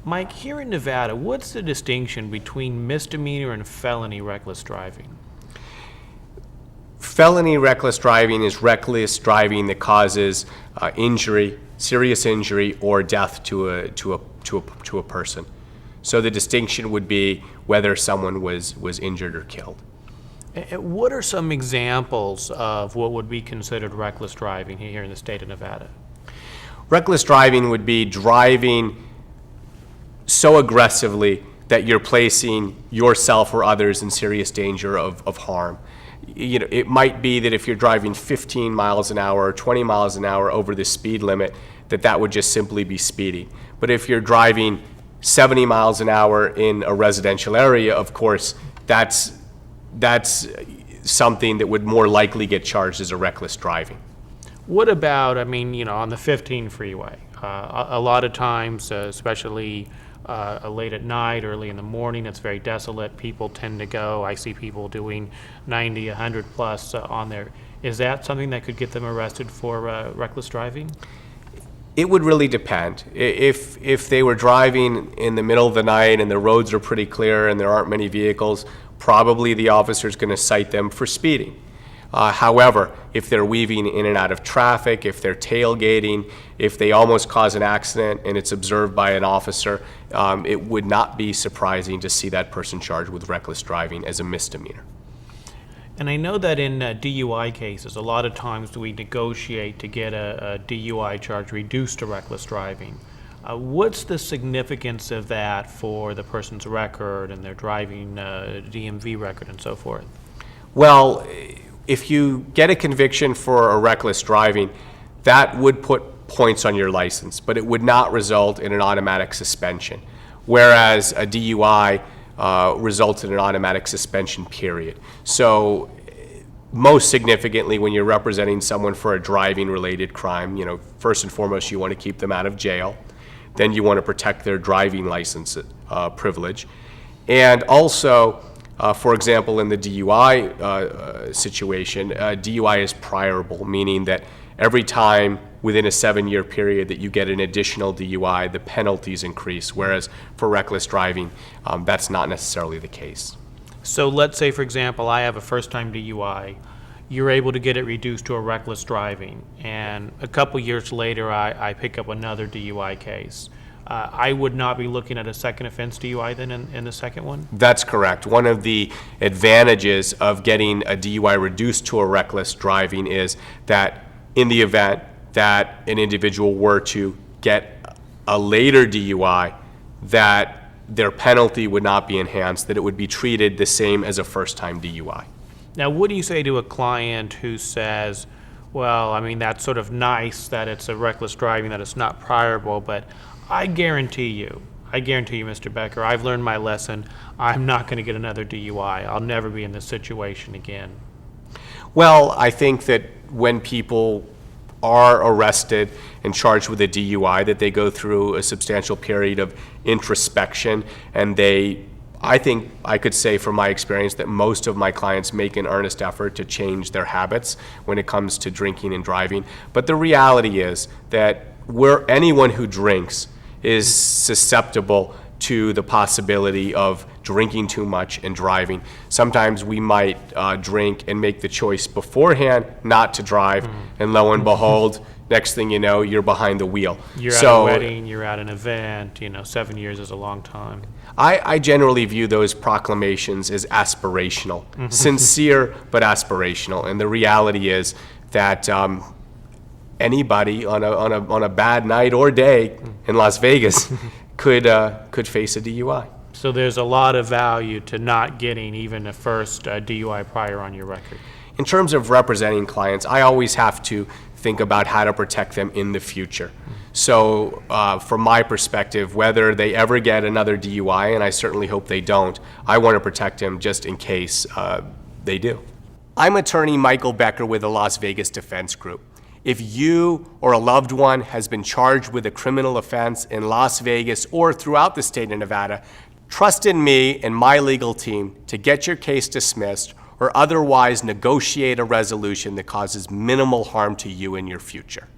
Mike, here in Nevada, what's the distinction between misdemeanor and felony reckless driving? Felony reckless driving is reckless driving that causes injury, serious injury, or death to a person. So the distinction would be whether someone was injured or killed. What are some examples of what would be considered reckless driving here in the state of Nevada? Reckless driving would be driving so aggressively that you're placing yourself or others in serious danger of harm. You know, it might be that if you're driving 15 miles an hour or 20 miles an hour over the speed limit, that would just simply be speeding. But if you're driving 70 miles an hour in a residential area, of course, that's something that would more likely get charged as a reckless driving. What about, on the 15 freeway? A lot of times, especially late at night, early in the morning, it's very desolate. People tend to go. I see people doing 90, 100 plus on there. Is that something that could get them arrested for reckless driving? It would really depend. If they were driving in the middle of the night and the roads are pretty clear and there aren't many vehicles, probably the officer's going to cite them for speeding. However, if they're weaving in and out of traffic, if they're tailgating, if they almost cause an accident and it's observed by an officer, it would not be surprising to see that person charged with reckless driving as a misdemeanor. And I know that in DUI cases, a lot of times we negotiate to get a DUI charge reduced to reckless driving. What's the significance of that for the person's record and their driving DMV record and so forth? Well, if you get a conviction for a reckless driving, that would put points on your license, but it would not result in an automatic suspension, whereas a DUI results in an automatic suspension period. So most significantly, when you're representing someone for a driving-related crime, first and foremost, you want to keep them out of jail. Then you want to protect their driving license privilege. And also, for example, in the DUI situation, DUI is priorable, meaning that every time within a 7-year period that you get an additional DUI, the penalties increase, whereas for reckless driving, that's not necessarily the case. So let's say, for example, I have a first-time DUI. You're able to get it reduced to a reckless driving, and a couple years later I pick up another DUI case. I would not be looking at a second offense DUI then in the second one? That's correct. One of the advantages of getting a DUI reduced to a reckless driving is that in the event that an individual were to get a later DUI, that their penalty would not be enhanced, that it would be treated the same as a first-time DUI. Now, what do you say to a client who says, well, that's sort of nice that it's a reckless driving, that it's not priorable, but I guarantee you, Mr. Becker, I've learned my lesson. I'm not going to get another DUI. I'll never be in this situation again. Well, I think that when people are arrested and charged with a DUI, that they go through a substantial period of introspection, and I think I could say from my experience that most of my clients make an earnest effort to change their habits when it comes to drinking and driving. But the reality is that anyone who drinks is susceptible to the possibility of drinking too much and driving. Sometimes we might drink and make the choice beforehand not to drive, and lo and behold, next thing you know, you're behind the wheel. You're at a wedding, you're at an event, 7 years is a long time. I generally view those proclamations as aspirational, sincere but aspirational, and the reality is that anybody on a bad night or day in Las Vegas could face a DUI. So there's a lot of value to not getting even a first DUI prior on your record. In terms of representing clients, I always have to think about how to protect them in the future. So from my perspective, whether they ever get another DUI, and I certainly hope they don't, I want to protect them just in case they do. I'm attorney Michael Becker with the Las Vegas Defense Group. If you or a loved one has been charged with a criminal offense in Las Vegas or throughout the state of Nevada, trust in me and my legal team to get your case dismissed or otherwise negotiate a resolution that causes minimal harm to you in your future.